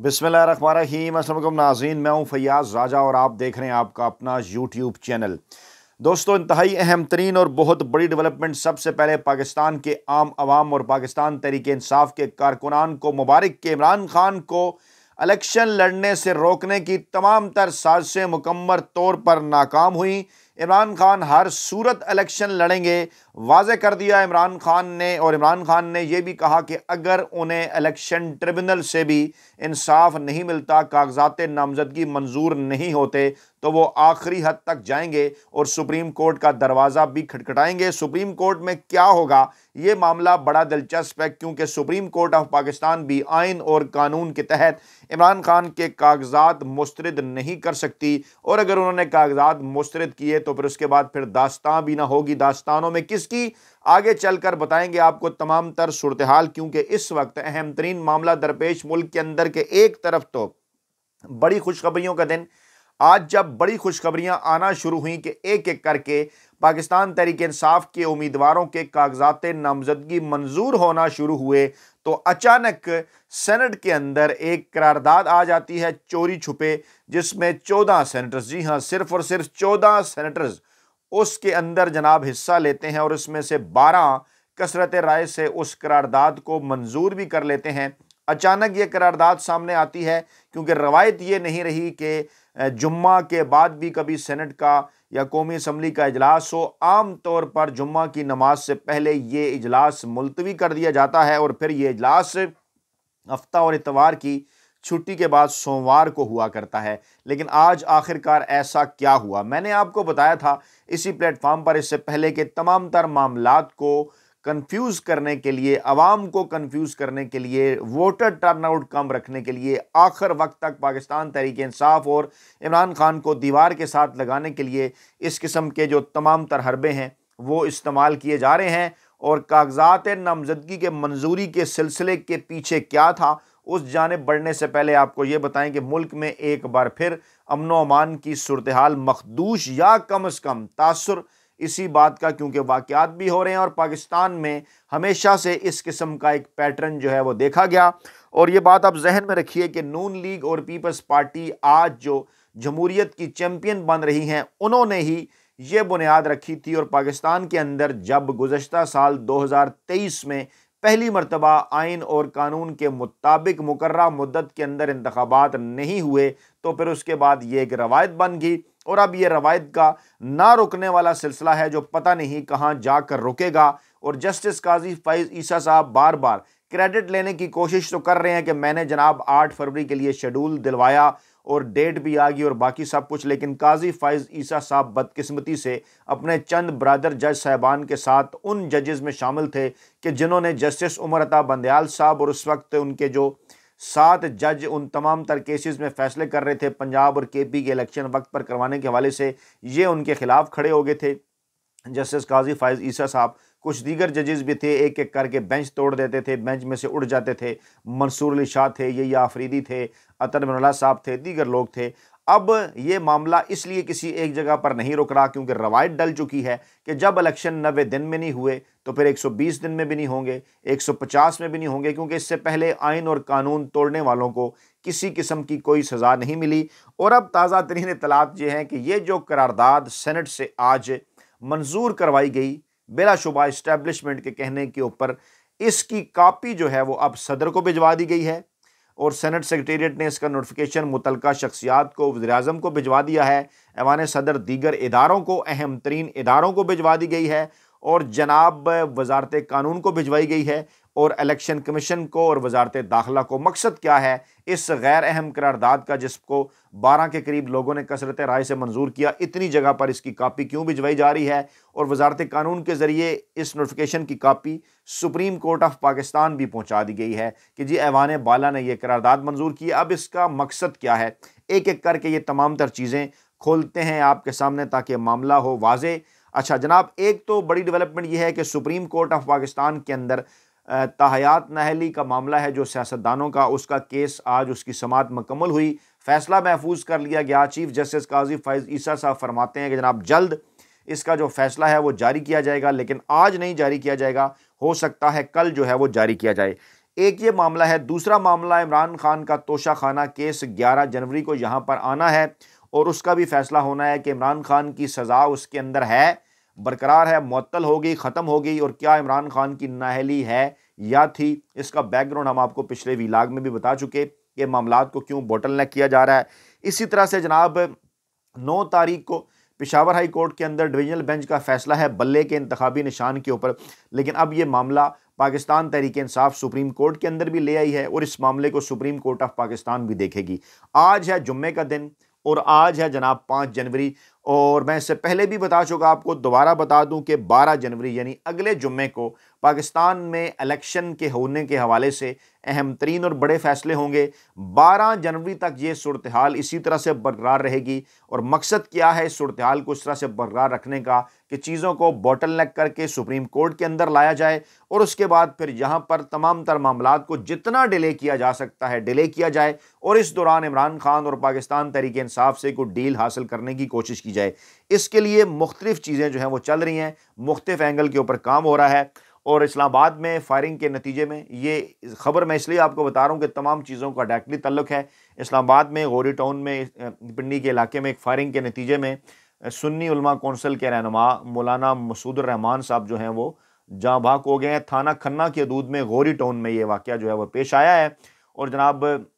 बिस्मिल्लाहिर्रहमानिर्रहीम। अस्सलाम वालेकुम नाज़रीन, मैं हूं फैयाज़ राजा और आप देख रहे हैं आपका अपना यूट्यूब चैनल। दोस्तों, इंतहाई अहम तरीन और बहुत बड़ी डेवलपमेंट। सबसे पहले पाकिस्तान के आम आवाम और पाकिस्तान तहरीक इंसाफ के कारकुनान को मुबारक के इमरान खान को इलेक्शन लड़ने से रोकने की तमाम तर साजिशें मुकम्मल तौर पर नाकाम हुई। इमरान खान हर सूरत इलेक्शन लड़ेंगे, वाज़े कर दिया इमरान खान ने। और इमरान खान ने यह भी कहा कि अगर उन्हें इलेक्शन ट्रिब्यूनल से भी इंसाफ नहीं मिलता, कागजात नामजदगी मंजूर नहीं होते, तो वो आखिरी हद तक जाएंगे और सुप्रीम कोर्ट का दरवाज़ा भी खटखटाएंगे। सुप्रीम कोर्ट में क्या होगा, ये मामला बड़ा दिलचस्प है, क्योंकि सुप्रीम कोर्ट ऑफ पाकिस्तान भी आइन और कानून के तहत इमरान खान के कागजात मुस्तरद नहीं कर सकती। और अगर उन्होंने कागजात मुस्तरद किए तो फिर उसके बाद फिर दास्तां भी ना होगी। दास्तानों में किसकी, आगे चलकर बताएंगे आपको तमाम तर सूरत हाल, क्योंकि इस वक्त अहम तरीन मामला दरपेश मुल्क के अंदर के एक तरफ तो बड़ी खुशखबरियों का दिन। आज जब बड़ी खुशखबरियां आना शुरू हुई कि एक एक करके पाकिस्तान तहरीक इंसाफ के उम्मीदवारों के कागजात नामजदगी मंजूर होना शुरू हुए, तो अचानक सेनेट के अंदर एक करारदाद आ जाती है चोरी छुपे, जिसमें 14 सेनेटर्स, जी हां, सिर्फ और सिर्फ 14 सेनेटर्स उसके अंदर जनाब हिस्सा लेते हैं और उसमें से 12 कसरत राय से उस करारदाद को मंजूर भी कर लेते हैं। अचानक ये करारदाद सामने आती है, क्योंकि रवायत ये नहीं रही कि जुम्मा के बाद भी कभी सेनेट का या कौमी असम्बली का इजलास हो। आम तौर पर जुम्मा की नमाज से पहले ये इजलास मुलतवी कर दिया जाता है और फिर ये इजलास हफ्ता और इतवार की छुट्टी के बाद सोमवार को हुआ करता है। लेकिन आज आखिरकार ऐसा क्या हुआ, मैंने आपको बताया था इसी प्लेटफॉर्म पर इससे पहले कि तमाम तर मामलात को कंफ्यूज करने के लिए, अवाम को कंफ्यूज करने के लिए, वोटर टर्नआउट कम रखने के लिए, आखिर वक्त तक पाकिस्तान तहरीक इंसाफ और इमरान खान को दीवार के साथ लगाने के लिए इस किस्म के जो तमाम तर हरबे हैं वो इस्तेमाल किए जा रहे हैं। और कागजात नामजदगी के मंजूरी के सिलसिले के पीछे क्या था, उस जानिब बढ़ने से पहले आपको ये बताएं कि मुल्क में एक बार फिर अमन व अमान की सूरत हाल मखदूश या कम अज़ कम तासुर इसी बात का, क्योंकि वाक़यात भी हो रहे हैं और पाकिस्तान में हमेशा से इस किस्म का एक पैटर्न जो है वो देखा गया। और ये बात आप जहन में रखिए कि नून लीग और पीपल्स पार्टी आज जो जमहूरियत की चैंपियन बन रही हैं, उन्होंने ही ये बुनियाद रखी थी। और पाकिस्तान के अंदर जब गुज़श्ता साल 2023 में पहली मरतबा आइन और कानून के मुताबिक मुकर्ररा मुद्दत के अंदर इंतखाबात नहीं हुए, तो फिर उसके बाद ये एक रवायत बन गई। और अब ये रवायत का ना रुकने वाला सिलसिला है जो पता नहीं कहाँ जाकर रुकेगा। और जस्टिस काजी फैज़ ईसा साहब बार बार क्रेडिट लेने की कोशिश तो कर रहे हैं कि मैंने जनाब 8 फरवरी के लिए शेड्यूल दिलवाया और डेट भी आ गई और बाकी सब कुछ, लेकिन काजी फैज़ ईसा साहब बदकिस्मती से अपने चंद ब्रदर जज साहबान के साथ उन जजेस में शामिल थे कि जिन्होंने जस्टिस उमर अता बंदयाल साहब और उस वक्त उनके जो 7 जज उन तमाम तर केसेस में फैसले कर रहे थे पंजाब और केपी के इलेक्शन वक्त पर करवाने के हवाले से, ये उनके खिलाफ खड़े हो गए थे। जस्टिस काजी फैज़ ईसा साहब, कुछ दीगर जजेस भी थे, एक एक करके बेंच तोड़ देते थे, बेंच में से उड़ जाते थे। मंसूर अली शाह थे, ये आफरीदी थे, अतर बिन साहब थे, दीगर लोग थे। अब ये मामला इसलिए किसी एक जगह पर नहीं रुक रहा, क्योंकि रवायत डल चुकी है कि जब इलेक्शन 90 दिन में नहीं हुए तो फिर 120 दिन में भी नहीं होंगे, 150 में भी नहीं होंगे, क्योंकि इससे पहले आइन और कानून तोड़ने वालों को किसी किस्म की कोई सज़ा नहीं मिली। और अब ताज़ा तरीन इत्तलात ये हैं कि ये जो करारदाद सेनेट से आज मंजूर करवाई गई, बिलाशुबा इस्टेब्लिशमेंट के कहने के ऊपर इसकी कापी जो है वो अब सदर को भिजवा दी गई है और सेनेट सेक्रेटेरिएट ने इसका नोटिफिकेशन मुतलका शख्सियात को, वज़ीर-ए-आज़म को भिजवा दिया है। ऐवान सदर दीगर इदारों को, अहम तरीन इदारों को भिजवा दी गई है और जनाब वजारत कानून को भिजवाई गई है और इलेक्शन कमीशन को और वजारत दाखिला को। मकसद क्या है इस गैर अहम करारदाद का, जिसको 12 के करीब लोगों ने कसरत राय से मंजूर किया, इतनी जगह पर इसकी कापी क्यों भिजवाई जा रही है? और वजारत कानून के ज़रिए इस नोटिफिकेशन की copy supreme court of Pakistan भी पहुँचा दी गई है कि जी ऐवान बाला ने यह करारदाद मंजूर की। अब इसका मकसद क्या है, एक एक करके ये तमाम तर चीज़ें खोलते हैं आपके सामने ताकि मामला हो वाजे। अच्छा जनाब, एक तो बड़ी डेवलपमेंट यह है कि सुप्रीम कोर्ट ऑफ पाकिस्तान के अंदर ताहयात नाहली का मामला है जो सियासतदानों का, उसका केस आज उसकी समाअत मुकम्मल हुई, फैसला महफूज कर लिया गया। चीफ जस्टिस काजी फैज़ ईसा साहब फरमाते हैं कि जनाब जल्द इसका जो फैसला है वो जारी किया जाएगा, लेकिन आज नहीं जारी किया जाएगा, हो सकता है कल जो है वो जारी किया जाए। एक ये मामला है। दूसरा मामला इमरान खान का तोशा खाना केस 11 जनवरी को यहाँ पर आना है और उसका भी फैसला होना है कि इमरान खान की सज़ा उसके अंदर है, बरकरार है, मुअत्तल हो गई, ख़त्म हो गई, और क्या इमरान खान की नाअहली है या थी। इसका बैकग्राउंड हम आपको पिछले वीलाग में भी बता चुके कि मामलात को क्यों बोटल नेक किया जा रहा है। इसी तरह से जनाब 9 तारीख को पेशावर हाई कोर्ट के अंदर डिवीजनल बेंच का फैसला है बल्ले के इंतखाबी निशान के ऊपर, लेकिन अब ये मामला पाकिस्तान तहरीक इंसाफ सुप्रीम कोर्ट के अंदर भी ले आई है और इस मामले को सुप्रीम कोर्ट ऑफ पाकिस्तान भी देखेगी। आज है जुम्मे का दिन और आज है जनाब 5 जनवरी, और मैं इससे पहले भी बता चुका, आपको दोबारा बता दूं कि 12 जनवरी यानी अगले जुम्मे को पाकिस्तान में इलेक्शन के होने के हवाले से अहम तरीन और बड़े फैसले होंगे। 12 जनवरी तक ये सूरत हाल इसी तरह से बरकरार रहेगी और मकसद क्या है इस सूरत हाल को इस तरह से बरकरार रखने का कि चीज़ों को बॉटल नेक करके सुप्रीम कोर्ट के अंदर लाया जाए और उसके बाद फिर यहाँ पर तमाम तर मामलात को जितना डिले किया जा सकता है डिले किया जाए और इस दौरान इमरान खान और पाकिस्तान तहरीक इंसाफ से कोई डील हासिल करने की कोशिश की जाए। इसके लिए मुख्तलिफ चीज़ें जो हैं वो चल रही हैं, मुख्तलिफ एंगल के ऊपर काम हो रहा है। और इस्लामाबाद में फायरिंग के नतीजे में, ये खबर मैं इसलिए आपको बता रहा हूँ कि तमाम चीज़ों का डायरेक्टली ताल्लुक है। इस्लामाबाद में गौरी टाउन में पिंडी के इलाके में एक फायरिंग के नतीजे में सुन्नी उलमा कौंसिल के रहनुमा मौलाना मसूद रहमान साहब जो हैं वो जहाँ भाग हो गए हैं। थाना खन्ना की हदूद में गौरी टाउन में ये वाक़या जो है वो पेश आया है और जनाब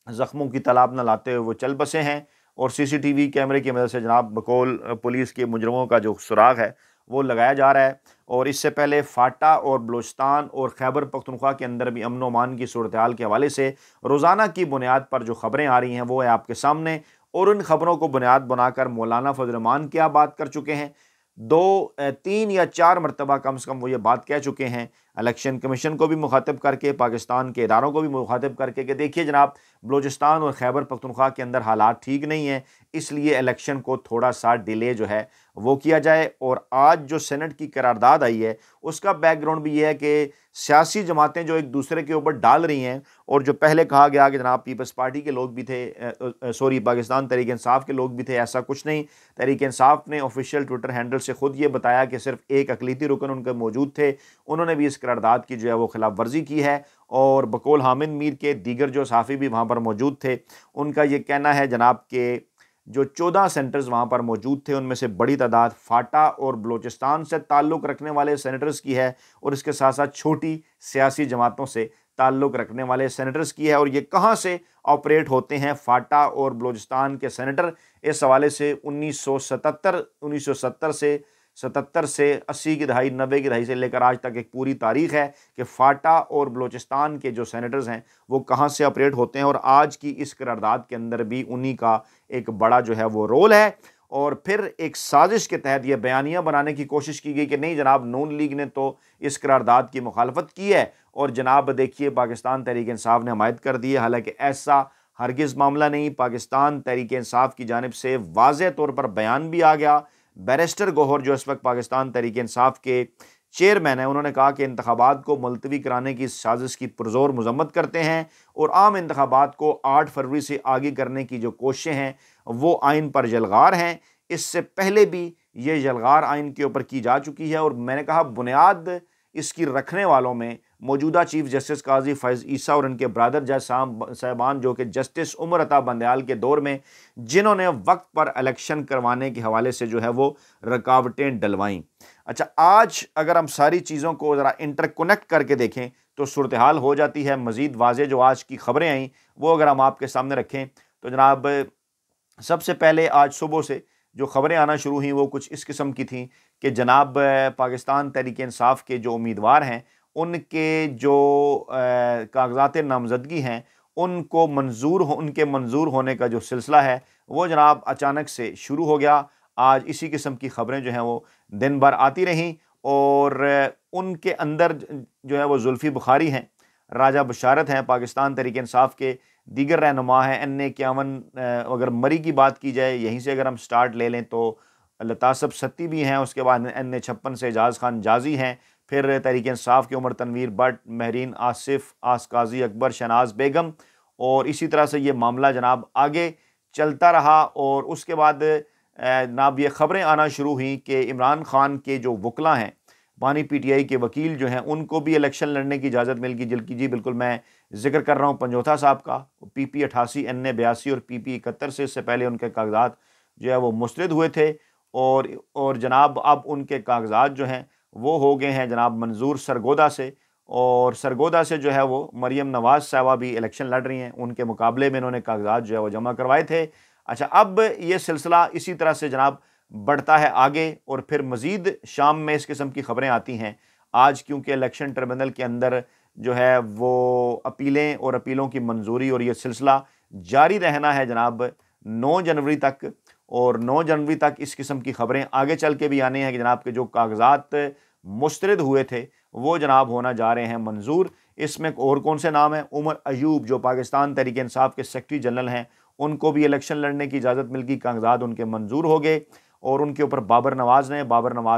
ज़ख्मों की तालाब न लाते हुए वो चल बसे हैं और CCTV कैमरे की मदद से जनाब बकौल पुलिस के मुजरमों का जो सुराग है वो लगाया जा रहा है। और इससे पहले फाटा और बलूचिस्तान और खैबर पख्तूनख्वा के अंदर भी अमन अमान की सूरत हाल के हवाले से रोज़ाना की बुनियाद पर जो खबरें आ रही हैं वो है आपके सामने, और उन खबरों को बुनियाद बनाकर मौलाना फजल रहमान क्या बात कर चुके हैं, 2, 3 या 4 मरतबा कम से कम वो ये बात कह चुके हैं इलेक्शन कमीशन को भी मुखातिब करके, पाकिस्तान के इदारों को भी मुखातिब करके कि देखिए जनाब बलूचिस्तान और खैबर पख्तूनख्वा के अंदर हालात ठीक नहीं हैं, इसलिए इलेक्शन को थोड़ा सा डिले जो है वो किया जाए। और आज जो सेनेट की करारदाद आई है उसका बैकग्राउंड भी ये है कि सियासी जमातें जो एक दूसरे के ऊपर डाल रही हैं, और जो पहले कहा गया कि जनाब पीपल्स पार्टी के लोग भी थे, सॉरी पाकिस्तान तहरीक इंसाफ के लोग भी थे, ऐसा कुछ नहीं। तहरीक इंसाफ ने ऑफिशियल ट्विटर हैंडल से खुद ये बताया कि सिर्फ एक अकलीती रुकन उनके मौजूद थे, उन्होंने भी इस करारदाद की जो है वो खिलाफ वर्जी की है। और बकौल हामिद मीर के दीगर जो सहाफ़ी भी वहाँ पर मौजूद थे, उनका ये कहना है जनाब के जो 14 सेंटर्स वहाँ पर मौजूद थे उनमें से बड़ी तादाद फाटा और बलूचिस्तान से ताल्लुक़ रखने वाले सेनेटर्स की है और इसके साथ साथ छोटी सियासी जमातों से ताल्लुक़ रखने वाले सेनेटर्स की है। और ये कहाँ से ऑपरेट होते हैं फाटा और बलूचिस्तान के सेनेटर, इस हवाले से 1970 से 77 से 80 की दहाई, 90 की दहाई से लेकर आज तक एक पूरी तारीख है कि फाटा और बलूचिस्तान के जो सेनेटर्स हैं वो कहाँ से ऑपरेट होते हैं, और आज की इस करारदाद के अंदर भी उन्हीं का एक बड़ा जो है वो रोल है। और फिर एक साजिश के तहत ये बयानियाँ बनाने की कोशिश की गई कि नहीं जनाब नून लीग ने तो इस करारदाद की मुखालफत की है और जनाब देखिए पाकिस्तान तहरीक इंसाफ ने हमायत कर दी है, हालांकि ऐसा हरगिज़ मामला नहीं। पाकिस्तान तहरीक इंसाफ की जानिब से वाज़ेह तौर पर बयान भी आ गया। बैरिस्टर गौहर जो इस वक्त पाकिस्तान तहरीक इंसाफ के चेयरमैन है, उन्होंने कहा कि इंतखाबात को मुलतवी कराने की साजिश की पुरजोर मजम्मत करते हैं और आम इंतखाबात को 8 फरवरी से आगे करने की जो कोशिशें हैं वो आइन पर जलगार हैं। इससे पहले भी ये जलगार आइन के ऊपर की जा चुकी है और मैंने कहा बुनियाद इसकी रखने वालों में मौजूदा चीफ जस्टिस काजी फैज़ ईसा और उनके ब्रदर जज साहबान जो कि जस्टिस उमर अता बंदयाल के दौर में जिन्होंने वक्त पर इलेक्शन करवाने के हवाले से जो है वो रुकावटें डलवाईं। अच्छा, आज अगर हम सारी चीज़ों को ज़रा इंटरकनेक्ट करके देखें तो सूरत हाल हो जाती है मज़ीद वाज़ेह। जो आज की खबरें आई वो अगर हम आपके सामने रखें तो जनाब सबसे पहले आज सुबह से जो खबरें आना शुरू हुई वो कुछ इस किस्म की थी कि जनाब पाकिस्तान तहरीक इंसाफ के जो उम्मीदवार हैं उनके जो कागजात नामजदगी हैं उनके मंजूर होने का जो सिलसिला है वो जनाब अचानक से शुरू हो गया। आज इसी किस्म की खबरें जो हैं वो दिन भर आती रहीं और उनके अंदर जो है वो जुल्फ़ी बुखारी हैं, राजा बशारत हैं, पाकिस्तान तहरीक इंसाफ के दीगर रहनुमा हैं, N51 अगर मरी की बात की जाए यहीं से अगर हम स्टार्ट ले लें तो लतासब सत्ती भी हैं, उसके बाद N56 से एजाज खान जाजी हैं, फिर तहरीक इंसाफ के उमर तनवीर भट्ट, महरीन आसिफ, आसकाजी अकबर, शहनाज बेगम, और इसी तरह से ये मामला जनाब आगे चलता रहा। और उसके बाद जनाब ये खबरें आना शुरू हुई कि इमरान खान के जो वकला हैं बानी पीटीआई के वकील जो हैं उनको भी इलेक्शन लड़ने की इजाज़त मिल गई। जी बिल्कुल, मैं जिक्र कर रहा हूँ पंजोथा साहब का। PP 88 NA 82 और PP 71 से इससे पहले उनके कागजात जो है वो मुस्तरद हुए थे और जनाब अब उनके कागजात जो हैं वो हो गए हैं जनाब मंजूर सरगोदा से, और सरगोदा से जो है वो मरियम नवाज साहबा भी इलेक्शन लड़ रही हैं। उनके मुकाबले में इन्होंने कागजात जो है वो जमा करवाए थे। अच्छा, अब ये सिलसिला इसी तरह से जनाब बढ़ता है आगे और फिर मज़ीद शाम में इस किस्म की खबरें आती हैं। आज क्योंकि इलेक्शन ट्रिब्यूनल के अंदर जो है वो अपीलें और अपीलों की मंजूरी और ये सिलसिला जारी रहना है जनाब 9 जनवरी तक, और 9 जनवरी तक इस किस्म की खबरें आगे चल के भी आने हैं कि जनाब के जो कागजात मुस्तरद हुए थे वो जनाब होना जा रहे हैं मंजूर। इसमें और कौन से नाम हैं? उमर अयूब जो पाकिस्तान तहरीक इंसाफ के सेक्रेटरी जनरल हैं, उनको भी इलेक्शन लड़ने की इजाज़त मिल गई, कागजात उनके मंजूर हो गए। और उनके ऊपर बाबर नवाज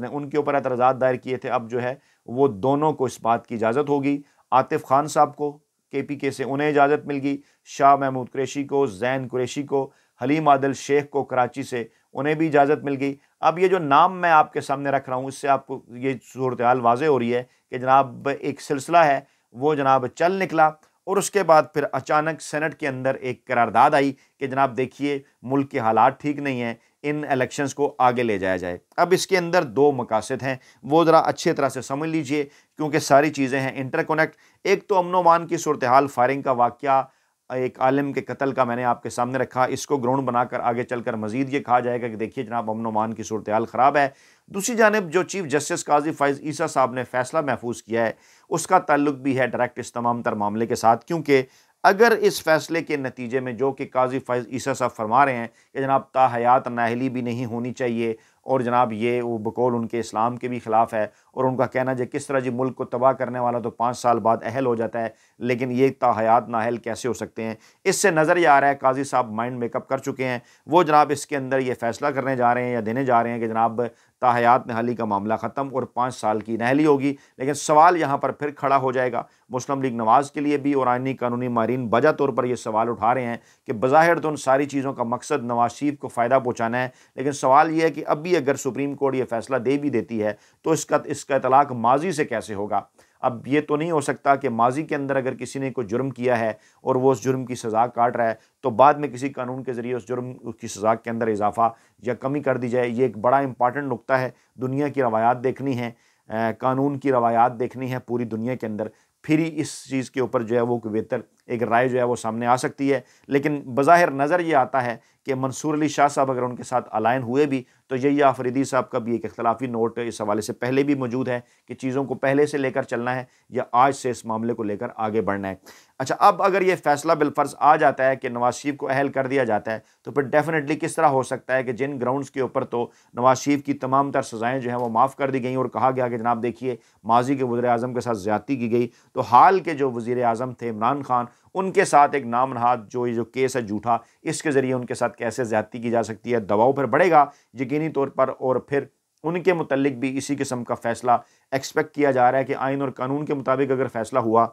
ने उनके ऊपर एतराज़ात दायर किए थे। अब जो है वो दोनों को इस बात की इजाज़त होगी। आतिफ खान साहब को KPK से उन्हें इजाज़त मिल गई, शाह महमूद कुरैशी को, जैन कुरैशी को, हलीम आदिल शेख को कराची से उन्हें भी इजाज़त मिल गई। अब ये जो नाम मैं आपके सामने रख रहा हूँ इससे आपको ये सूरत हाल वाज़े हो रही है कि जनाब एक सिलसिला है वो जनाब चल निकला, और उसके बाद फिर अचानक सेनेट के अंदर एक करारदाद आई कि जनाब देखिए मुल्क के हालात ठीक नहीं हैं, इन इलेक्शंस को आगे ले जाया जाए। अब इसके अंदर 2 मकासद हैं, वो ज़रा अच्छी तरह से समझ लीजिए क्योंकि सारी चीज़ें हैं इंटरकनेक्ट। एक तो अमन अमान की सूरत हाल, फायरिंग का वाक़या, एक आलिम के कत्ल का मैंने आपके सामने रखा, इसको ग्राउंड बनाकर आगे चलकर मजीद ये कहा जाएगा कि देखिए जनाब अमन अमान की सूरत हाल ख़राब है। दूसरी जानिब जो चीफ जस्टिस काजी फ़ाइज़ ईसा साहब ने फैसला महफूज किया है उसका ताल्लुक भी है डायरेक्ट इस तमाम तर मामले के साथ, क्योंकि अगर इस फैसले के नतीजे में जो कि काजी फ़ाइज़ ईसा साहब फरमा रहे हैं कि जनाब ताहयात नाअहली भी नहीं होनी चाहिए, और जनाब ये वो बकौल उनके इस्लाम के भी ख़िलाफ़ है, और उनका कहना है किस तरह जी मुल्क को तबाह करने वाला तो 5 साल बाद अहल हो जाता है, लेकिन ये ताहयात नाअहल कैसे हो सकते हैं। इससे नज़र ये आ रहा है काजी साहब माइंड मेकअप कर चुके हैं, वो जनाब इसके अंदर ये फैसला करने जा रहे हैं या देने जा रहे हैं कि जनाब ताहयात नहली का मामला ख़त्म और 5 साल की नहली होगी। लेकिन सवाल यहाँ पर फिर खड़ा हो जाएगा मुस्लिम लीग नवाज़ के लिए भी, और आइनी कानूनी माहिरीन बजा तौर पर यह सवाल उठा रहे हैं कि बज़ाहिर तो उन सारी चीज़ों का मकसद नवाज शरीफ को फ़ायदा पहुँचाना है, लेकिन सवाल यह है कि अब भी अगर सुप्रीम कोर्ट ये फैसला दे भी देती है तो इसका इतलाक़ माजी से कैसे होगा। अब ये तो नहीं हो सकता कि माजी के अंदर अगर किसी ने कोई जुर्म किया है और वो उस जुर्म की सज़ा काट रहा है तो बाद में किसी कानून के ज़रिए उस जुर्म की सज़ा के अंदर इजाफा या कमी कर दी जाए। ये एक बड़ा इंपॉर्टेंट नुक्ता है। दुनिया की रवायात देखनी है, कानून की रवायात देखनी है पूरी दुनिया के अंदर, फिर ही इस चीज़ के ऊपर जो है वो बेहतर एक राय जो है वो सामने आ सकती है। लेकिन बज़ाहिर नज़र ये आता है कि मंसूर अली शाह साहब अगर उनके साथ अलाइन हुए भी तो यही आफरीदी साहब का भी एक इख्तलाफी नोट इस हवाले से पहले भी मौजूद है कि चीज़ों को पहले से लेकर चलना है या आज से इस मामले को लेकर आगे बढ़ना है। अच्छा, अब अगर ये फैसला बिलफर्ज आ जाता है कि नवाज शरीफ को अहल कर दिया जाता है तो फिर डेफिनेटली किस तरह हो सकता है कि जिन ग्राउंड्स के ऊपर तो नवाज शरीफ की तमाम तर सज़ाएँ जो हैं वो माफ़ कर दी गई और कहा गया कि जनाब देखिए माजी के वज़ीर आज़म के साथ ज़्यादती की गई, तो हाल के जो वज़ीर आज़म थे इमरान खान, उनके साथ एक नाम नहाद जो केस है झूठा, इसके ज़रिए उनके साथ कैसे ज़्यादती की जा सकती है, दबाव फिर बढ़ेगा यकीनी तौर पर, और फिर उनके मुतल्लिक भी इसी किस्म का फ़ैसला एक्सपेक्ट किया जा रहा है कि आइन और कानून के मुताबिक अगर फ़ैसला हुआ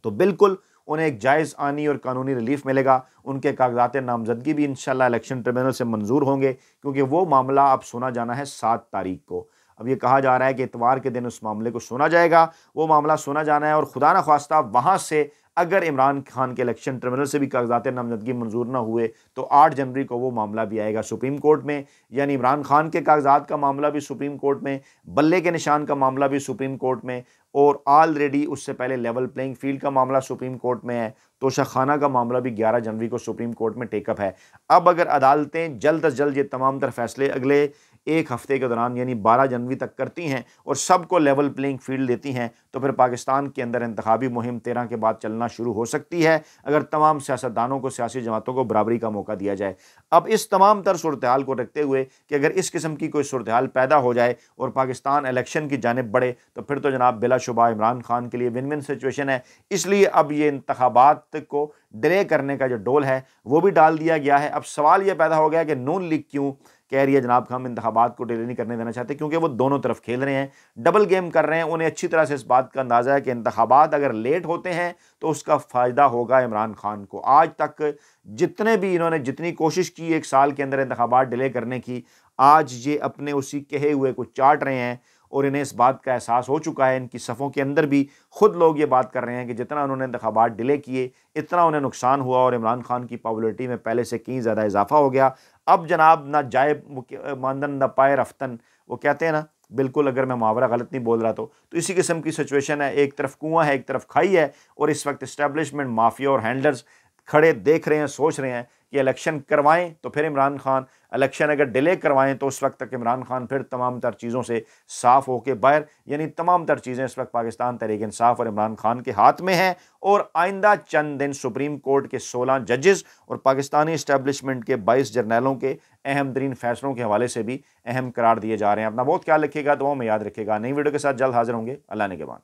तो बिल्कुल उन्हें एक जायज़ आनी और कानूनी रिलीफ मिलेगा। उनके कागजात नामजदगी भी इंशाल्लाह इलेक्शन ट्रिब्यूनल से मंजूर होंगे, क्योंकि वो मामला अब सुना जाना है 7 तारीख को। अब ये कहा जा रहा है कि इतवार के दिन उस मामले को सुना जाएगा, वो मामला सुना जाना है, और खुदा न ख्वास्ता वहाँ से अगर इमरान खान के इलेक्शन ट्रिब्यूनल से भी कागजात नामजदगी मंजूर न हुए तो 8 जनवरी को वो मामला भी आएगा सुप्रीम कोर्ट में, यानी इमरान खान के कागजात का मामला भी सुप्रीम कोर्ट में, बल्ले के निशान का मामला भी सुप्रीम कोर्ट में, और ऑलरेडी उससे पहले लेवल प्लेइंग फील्ड का मामला सुप्रीम कोर्ट में है, तोशाखाना का मामला भी 11 जनवरी को सुप्रीम कोर्ट में टेकअप है। अब अगर अदालतें जल्द अज जल्द ये तमाम तर फैसले अगले एक हफ्ते के दौरान यानी 12 जनवरी तक करती हैं और सबको लेवल प्लेइंग फील्ड देती हैं तो फिर पाकिस्तान के अंदर इंतखाबी मुहिम 13 के बाद चलना शुरू हो सकती है, अगर तमाम सियासतदानों को, सियासी जमातों को बराबरी का मौका दिया जाए। अब इस तमाम तर सूरत हाल को रखते हुए कि अगर इस किस्म की कोई सूरत हाल पैदा हो जाए और पाकिस्तान इलेक्शन की जानिब बढ़े तो फिर तो जनाब बिलाशुबा इमरान खान के लिए विन विन सिचुएशन है। इसलिए अब ये इंतखाबात को डिले करने का जो डोल है वो भी डाल दिया गया है। अब सवाल ये पैदा हो गया कि नून लीग क्यों कह रही है जनाब हम इंतखाबात को डिले नहीं करने देना चाहते, क्योंकि वो दोनों तरफ खेल रहे हैं, डबल गेम कर रहे हैं। उन्हें अच्छी तरह से इस बात का अंदाज़ा है कि इंतखाबात अगर लेट होते हैं तो उसका फ़ायदा होगा इमरान खान को। आज तक जितने भी इन्होंने जितनी कोशिश की 1 साल के अंदर इंतखाबात डिले करने की, आज ये अपने उसी कहे हुए को चाट रहे हैं और इन्हें इस बात का एहसास हो चुका है, इनकी सफ़ों के अंदर भी खुद लोग ये बात कर रहे हैं कि जितना उन्होंने इंतखाबात डिले किए इतना उन्हें नुकसान हुआ और इमरान खान की पॉपुलरिटी में पहले से कहीं ज़्यादा इजाफा हो गया। अब जनाब ना जाए मानदन न पाए रफ्तन, वो कहते हैं ना, बिल्कुल अगर मैं मुहावरा गलत नहीं बोल रहा तो इसी किस्म की सिचुएशन है। एक तरफ कुआं है, एक तरफ खाई है, और इस वक्त इस्टेब्लिशमेंट, माफिया और हैंडलर्स खड़े देख रहे हैं, सोच रहे हैं कि इलेक्शन करवाएं तो फिर इमरान खान, इलेक्शन अगर डिले करवाएं तो उस वक्त तक इमरान खान फिर तमाम तर चीज़ों से साफ होकर बाहर, यानी तमाम तर चीज़ें इस वक्त पाकिस्तान तहरीक इंसाफ और इमरान खान के हाथ में हैं। और आइंदा चंद दिन सुप्रीम कोर्ट के 16 जजेस और पाकिस्तानी इस्टेब्लिशमेंट के 22 जर्नैलों के अहम तरीन फैसलों के हवाले से भी अहम करार दिए जा रहे हैं। अपना बहुत ख्याल रखिएगा, दुआओं में याद रखिएगा। नई वीडियो के साथ जल्द हाजिर होंगे। अल्लाह ने के बाद।